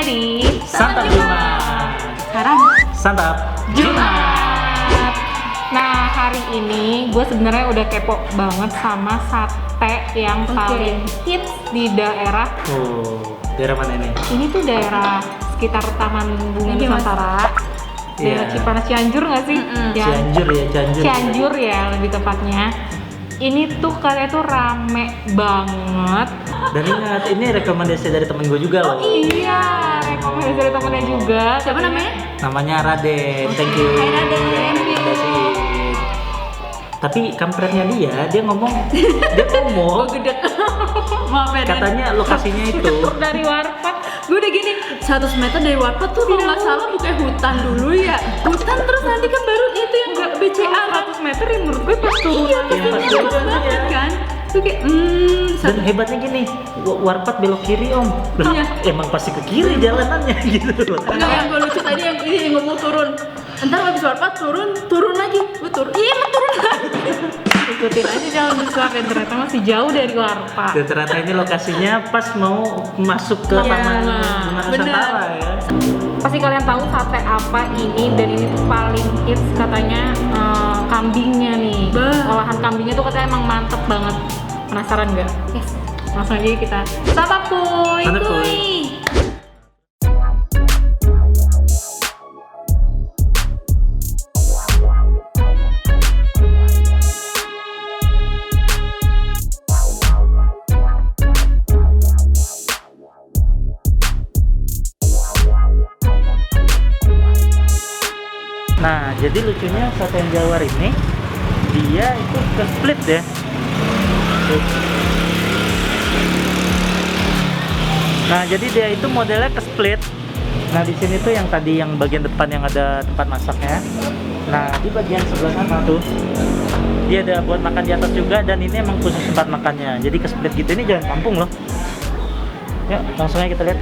di Santap Jumat. Sekarang Santap Jumat. Nah, hari ini gue sebenarnya udah kepo banget sama sate yang paling hits di daerah. Oh, daerah mana ini? Ini tuh daerah sekitar Taman Bunga Nusantara. Daerah Iya. Cipanas Cianjur nggak sih? Cianjur ya, Cianjur. Cianjur ya lebih tepatnya. Ini tuh katanya tuh rame banget. Dan ingat, ini rekomendasi dari temen gue juga loh. Iya, rekomendasi dari temennya juga. Siapa namanya? Namanya Raden. Thank you. Hai, Raden. Rekomendasiin. Tapi kampretnya dia ngomong, dia ngomong Gede. Maaf ya, Dan. katanya lokasinya itu. Dari warpat. Gue udah gini, 100 meter dari warpat tuh kalau nggak salah bukan hutan dulu ya. Hutan terus nanti kan baru itu yang nggak BCA kan. 100 meter yang menurut gue pas turun. Iya, Yang pas pas turun, banget iya. kan. Tuh kayak, Dan hebatnya gini, warpat belok kiri om. Lah, Iya. emang pasti ke kiri jalanannya gitu loh. Enggak, yang gue lucu tadi yang ini yang ngomong turun. Entar habis warpat turun lagi. Gue turun. Iya, emang turun lagi. Ikutin aja jalan besar dan ternyata masih jauh dari warpat. Dan ternyata ini lokasinya pas mau masuk ke Iya, Taman Bunga Nusantara ya. Pasti kalian tahu sate apa ini, dan ini tuh paling hits katanya kambingnya nih. Bah. Olahan kambingnya tuh katanya emang mantep banget. Penasaran nggak? Yes. Langsung aja kita santap kuy. Santap kuy. Kuy. Nah, jadi lucunya sate yang Jawar ini dia itu ke split ya. Tuh. Nah, jadi dia itu modelnya ke split. Nah, di sini tuh yang tadi yang bagian depan yang ada tempat masaknya. Nah, di bagian sebelah sana tuh dia ada buat makan di atas juga, dan ini emang khusus tempat makannya. Jadi ke split gitu, ini jalan kampung loh. Yuk, langsung aja kita lihat.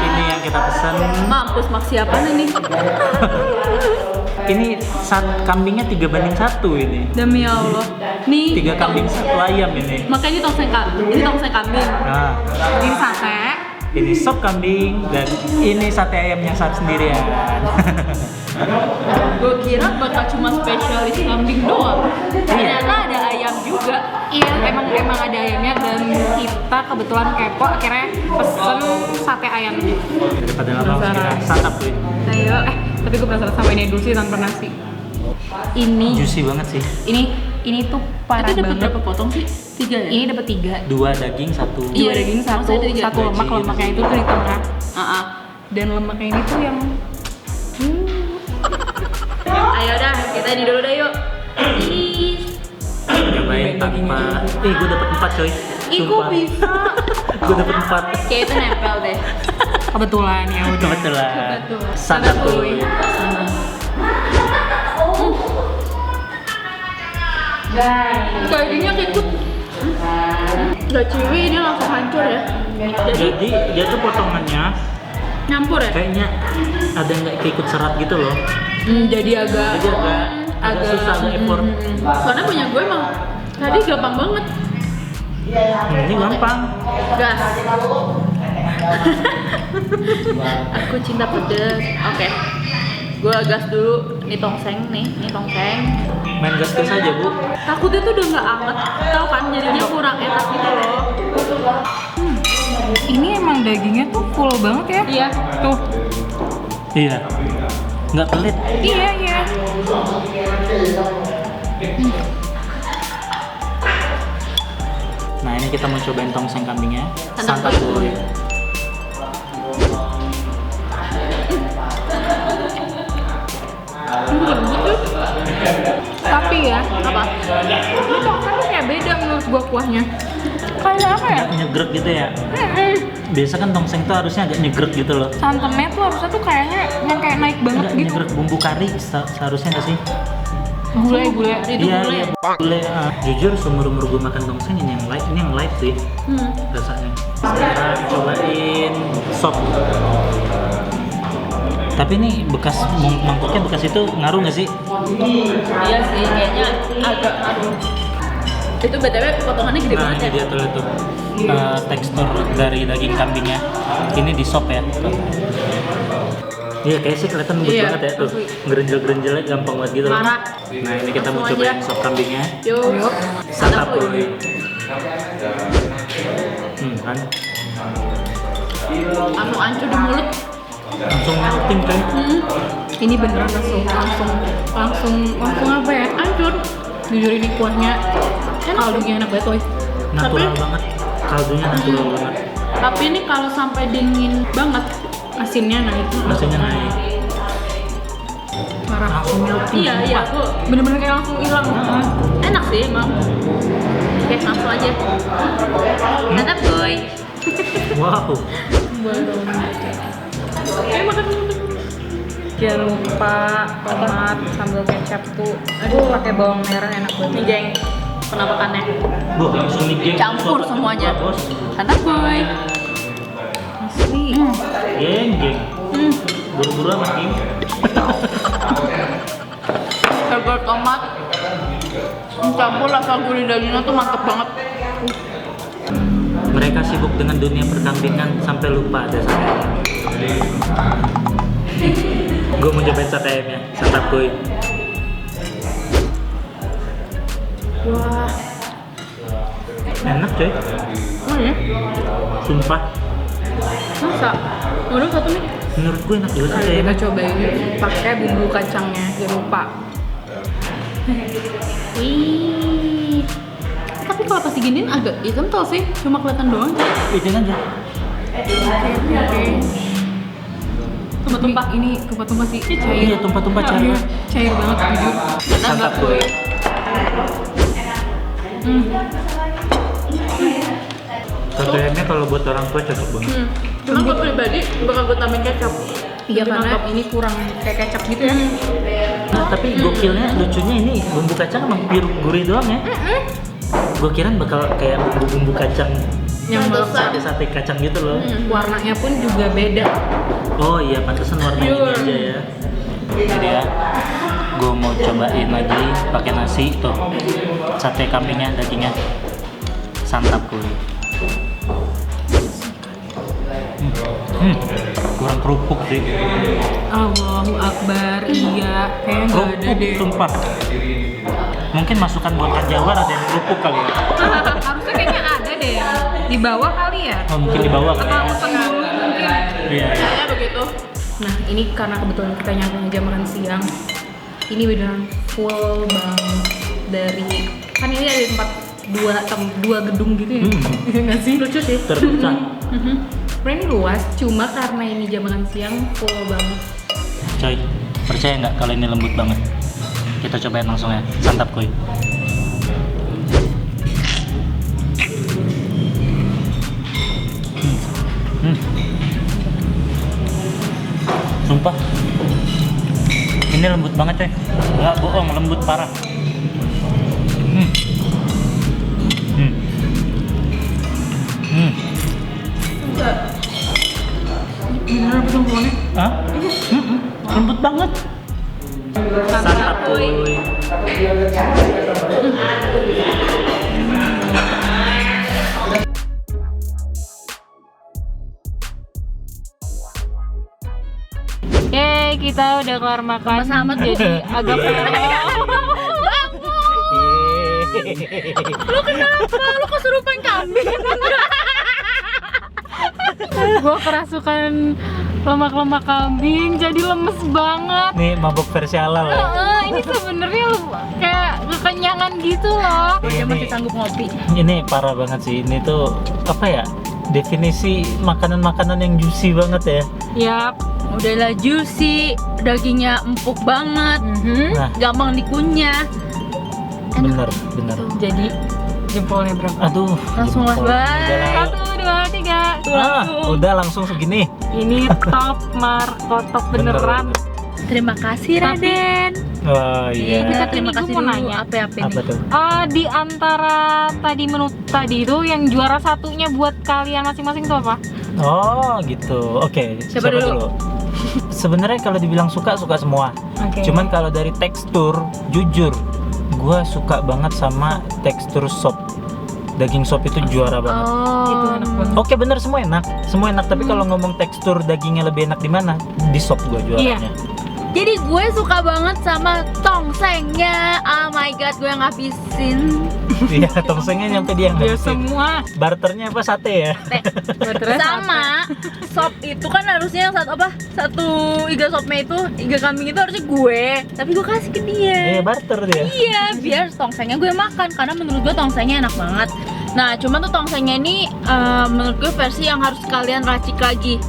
Ini yang kita pesan. Mampus mak siapa nih? Ini kambingnya 3:1 ini. Demi Allah. Nih. 3 kambing 1 ayam ini. Makanya ini tongseng kambing. Nah, Ini sate. ini sop kambing, dan ini sate ayamnya saat sendirian. Gue kira bakal cuma spesialis kambing doang. Ternyata ada ayam juga. Iya, emang ada ayamnya, dan kita kebetulan kepo akhirnya pesen sate ayamnya. Daripada lama kita santap tuh. Ayo, tapi gue penasaran sama ini dulu sih tanpa nasi. Ini, Juicy banget sih. ini tuh parah Itu dapat banget. berapa potong sih? 3 ya? Ini dapat 3. 2 daging, 1 Iya, daging satu, maksudnya tiga. satu lemak, Gaji. lemaknya itu tuh di tengah. Dan Lemaknya ini tuh yang ayo dah, kita ini dulu dah yuk. Ih, Cobain tanpa. Gue dapet 4 coy. ih kok bisa? Gue dapet 4. Kayak itu nempel deh. kebetulan ya udah. Kebetulan. Kebetulan. Santap kuy. Dagingnya ikut. Gak ciwi, ini langsung hancur ya. Jadi dia tuh potongannya Nyampur ya? kayaknya ada yang nggak keikut serat gitu loh. Jadi agak Jadi agak susah, agak effort. Soalnya punya gue emang tadi gampang banget. Ini gampang. Gas. Aku cinta pedes. Oke. Gue gas dulu. Ini tongseng nih, ini tongseng. Main gas-gas aja bu. Takutnya tuh udah nggak anget, tau kan? Jadinya kurang enak gitu loh. Ini emang dagingnya tuh full banget ya. Iya. Tuh. Iya. Nggak pelit. Iya, iya. Nah ini kita mau cobain tongseng kambingnya. Santap Santap kuy. kuy. Tapi ya, Apa? ini tongseng tuh kayak beda menurut gua kuahnya. Kayak apa ya? Nyegrek gitu ya. Mm-mm. biasa kan tongseng tuh harusnya agak nyegrek gitu loh. Santannya tuh harusnya tuh kayaknya yang kayak naik banget Agak gitu. nyegrek bumbu kari seharusnya nggak sih? Gulai itu Iya, gulai. iya, gulai. Jujur seumur-umur gue makan tongseng ini yang light sih rasanya. Sekarang cobain sop. Tapi ini bekas mangkoknya bekas itu ngaruh nggak sih? Iya sih, kayaknya agak ngaruh. Itu BTW potongannya gede Nah banget ini ya. dia tuh tekstur dari daging kambingnya. Ini di sop ya. Tuh. Iya kayak sih kelihatan lembut Iya, banget ya tuh. Gerenjel-gerenjelnya gampang banget gitu. Marah. Nah ini kita mau Langsung cobain aja. sop kambingnya. Yuk. Santap bro. Kan Langsung hancur di mulut. langsung melting kan. Ini beneran langsung apa ya? Hancur. Jujur ini kuahnya Enak. kaldunya enak banget woy. Natural banget. Kaldunya natural banget. Tapi ini kalau sampai dingin banget, Asinnya naik. Rasanya naik. Parah. Langsung melting. iya aku Bener-bener kayak langsung hilang. enak sih emang. Oke, langsung aja. Mantap, boy. Wow. Makan. Jangan lupa tomat, sambal kecap tuh. Aduh, pakai bawang merah enak banget. Nih, geng. Penampakannya. Wah, langsung nih geng. Campur semuanya. Bos. Mantap, boy. Asli. Geng. Buru-buru amat geng. Burger tomat. Campur rasa gurih dagingnya tuh mantep banget. Mereka sibuk dengan dunia perkambingan sampai lupa ada sate ayam. Gue mau cobain sate ayamnya, santap kuy. Wah. Enak coy, Oh ya? sumpah. Masa? Udah satu nih. Menurut gue enak juga sate Kita ayamnya. cobain pakai bumbu kacangnya, jangan lupa. Wih. Tapi kalau pas diginiin agak kental sih, cuma kelihatan doang. Itu aja. Oke. Tumpah-tumpah ini tumpah-tumpah sih cair. Iya, tumpah-tumpah cair. Cair banget jujur. Santap kuy. Sate ayamnya kalau buat orang tua cocok banget. Cuma gue pribadi bakal gue tambahin kecap. Iya Lebih karena mantap. ini kurang kayak kecap gitu ya. Nah, tapi gokilnya, lucunya ini bumbu kacang emang pure gurih doang ya. Gue kira bakal kayak bumbu-bumbu kacang Yang Pantesan. sate kacang gitu loh. warnanya pun juga beda. Oh iya, pantesan warnanya ini aja ya. Jadi ya, gue mau cobain lagi pakai nasi tuh, sate kambingnya, dagingnya, santap gue. Kurang kerupuk sih. Allahu Akbar, iya kayaknya nggak ada Kerupuk, deh. sumpah. Mungkin masukan buatan Jawa ada yang kerupuk kali ya. Harusnya kayaknya ada deh di bawah kali ya. Oh, mungkin di bawah kali Atau ya. pesen dulu mungkin. Iya. Kayaknya begitu. Nah ini karena kebetulan kita nyampe jam makan siang, ini beneran full banget dari kan ini ada tempat dua gedung gitu ya. Iya nggak sih? Lucu sih. Terpecah. Sebenarnya ini luas, cuma karena ini jam makan siang full banget. Coy, percaya nggak kalau ini lembut banget? Kita cobain langsung ya, santap kuy. Sumpah, ini lembut banget coy. Nggak bohong, lembut parah. Beneran perempuannya. Hah? Lembut banget. Santap kuy. Yeay, kita udah kelar makan. Sama-sama tuh. Jadi agak Lu kenapa? Lu kesurupan kambing. Gue kerasukan lemak-lemak kambing, jadi lemes banget. Nih mabuk versi halal ya. Ini sebenarnya kayak kekenyangan gitu loh. Dia masih sanggup ngopi. Ini parah banget sih. Ini tuh apa ya? Definisi makanan-makanan yang juicy banget ya. Yap. Udahlah juicy, dagingnya empuk banget, Nah, gampang dikunyah. bener. Jadi Jempolnya berapa? Aduh. Langsung lah, jempol. Bang. Udah lah. 1, 2, 3. Udah langsung segini. Ini top Marco, top beneran. Terima kasih Tapi- Raden. Oh iya. Kita Ini terima gua kasih mau dulu. nanya. Apa Apa tuh? Di antara tadi menu tadi itu yang juara satunya buat kalian masing-masing tuh apa? Oh gitu. Oke. Siapa dulu? Sebenarnya kalau dibilang suka semua. Oke. Cuman kalau dari tekstur, jujur, gua suka banget sama tekstur sop. Daging sop itu juara banget. Itu enak banget. Oke bener, semua enak. Tapi kalau ngomong tekstur dagingnya lebih enak di mana? Di sop gua juaranya. Jadi gue suka banget sama tongsengnya. Oh my god, gue ngabisin. Iya, tongsengnya nyampe dia Dia ngabisin. semua. Barternya apa, sate ya? Sama sop itu kan harusnya yang satu iga sopnya itu, iga kambing itu harusnya gue, tapi gue kasih ke dia. Iya, barter dia. Iya, biar tongsengnya gue makan karena menurut gue tongsengnya enak banget. Nah, cuman tuh tongsengnya ini menurut gue versi yang harus kalian racik lagi.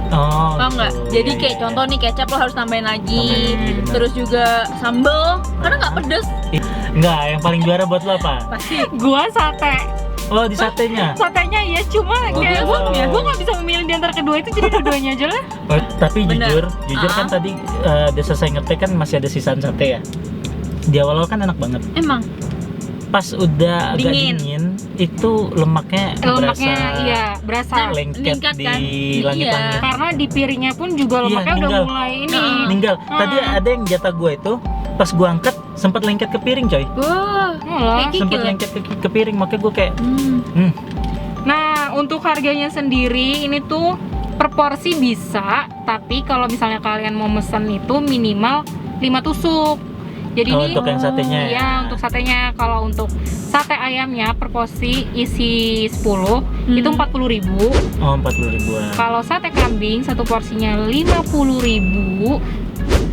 Oh, Paham nggak? gitu. Jadi Iya, kayak iya. contoh nih kecap lo harus tambahin lagi, Tambahin lagi, bener. terus juga sambel karena nggak pedes. Enggak, yang paling juara buat lo apa? Pasti. Gua sate. Oh, di satenya. Satenya iya, cuma kayak Oh. gua nggak bisa memilih di antara kedua itu, jadi dua-duanya aja lah. Oh, tapi Bener. jujur kan tadi udah selesai ngetek kan masih ada sisaan sate ya. Di awal kan enak banget. Emang Pas udah agak Dingin. dingin, itu lemaknya Lemaknya berasa iya berasa. lengket Meningkat di kan? langit-langit. Karena di piringnya pun juga Iya, lemaknya udah ninggal. mulai ini. Ninggal. Tadi ada yang jatah gue itu pas gue angkat sempat lengket ke piring coy. wah, Malah. kayak Sempat kikil. lengket ke piring, makanya gue kayak Nah, untuk harganya sendiri ini tuh per porsi bisa, tapi kalau misalnya kalian mau mesen itu minimal 5 tusuk. Jadi Oh, ini untuk yang satenya ya? Iya, untuk satenya. Kalau untuk sate ayamnya per porsi isi 10 itu 40.000. oh 40 ribuan. Kalau sate kambing satu porsinya 50.000.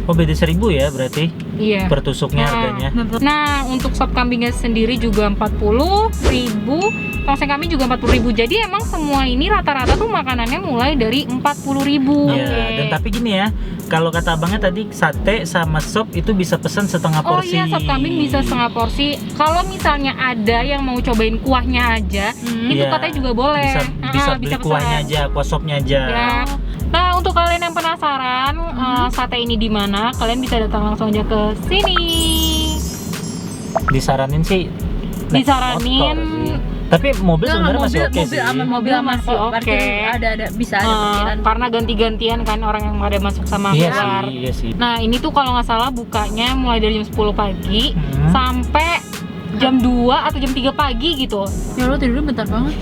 Oh beda 1.000 ya berarti Iya. per tusuknya Nah, harganya. Nah, untuk sop kambingnya sendiri juga 40.000, tongseng kambing juga 40.000. Jadi emang semua ini rata-rata tuh makanannya mulai dari 40.000. Iya, dan tapi gini ya, kalau kata abangnya tadi sate sama sop itu bisa pesan setengah Oh porsi. iya, sop kambing bisa setengah porsi. Kalau misalnya ada yang mau cobain kuahnya aja, itu Iya, katanya juga boleh. Bisa beli pesan. kuahnya aja, kuah sopnya aja. Ya. Nah, untuk kalian yang penasaran sate ini di mana, kalian bisa datang langsung aja ke sini. Disaranin sih naik Disaranin. motor sih. Tapi mobil sebenarnya masih oke mobil sih. aman, mobil aman Masih kok. oke. Parkir ada bisa ada parkiran. Karena ganti-gantian kan orang yang ada masuk sama Iya keluar. sih, iya sih. Nah, ini tuh kalau nggak salah bukanya mulai dari jam 10 pagi sampai jam 2 atau jam 3 pagi gitu. Ya lo tidurnya bentar banget.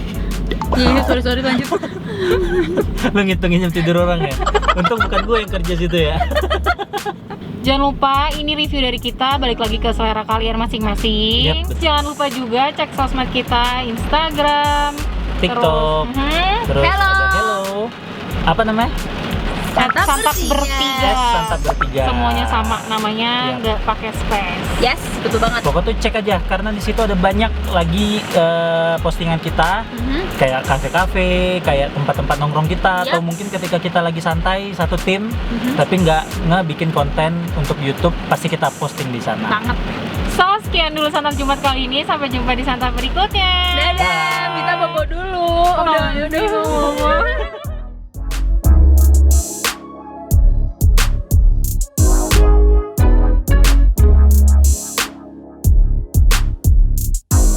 Iya, sorry lanjut. Lu ngitungin jam tidur orang ya? Untung bukan gue yang kerja situ ya. Jangan lupa ini review dari kita, balik lagi ke selera kalian masing-masing. Yap, betul. Jangan lupa juga cek sosmed kita, Instagram, TikTok. Terus Hello. ada hello. Apa namanya? Santap bertiga. Santap bertiga. Semuanya sama namanya, Yap. nggak pakai space. Yes, betul banget. Pokoknya tuh cek aja karena di situ ada banyak lagi postingan kita kayak kafe-kafe, kayak tempat-tempat nongkrong kita atau Yap. mungkin ketika kita lagi santai satu tim tapi nggak bikin konten untuk YouTube pasti kita posting di sana. Banget. So, sekian dulu Santap Jumat kali ini. Sampai jumpa di Santap berikutnya. Dadah, kita bobo dulu. Oh, Udah.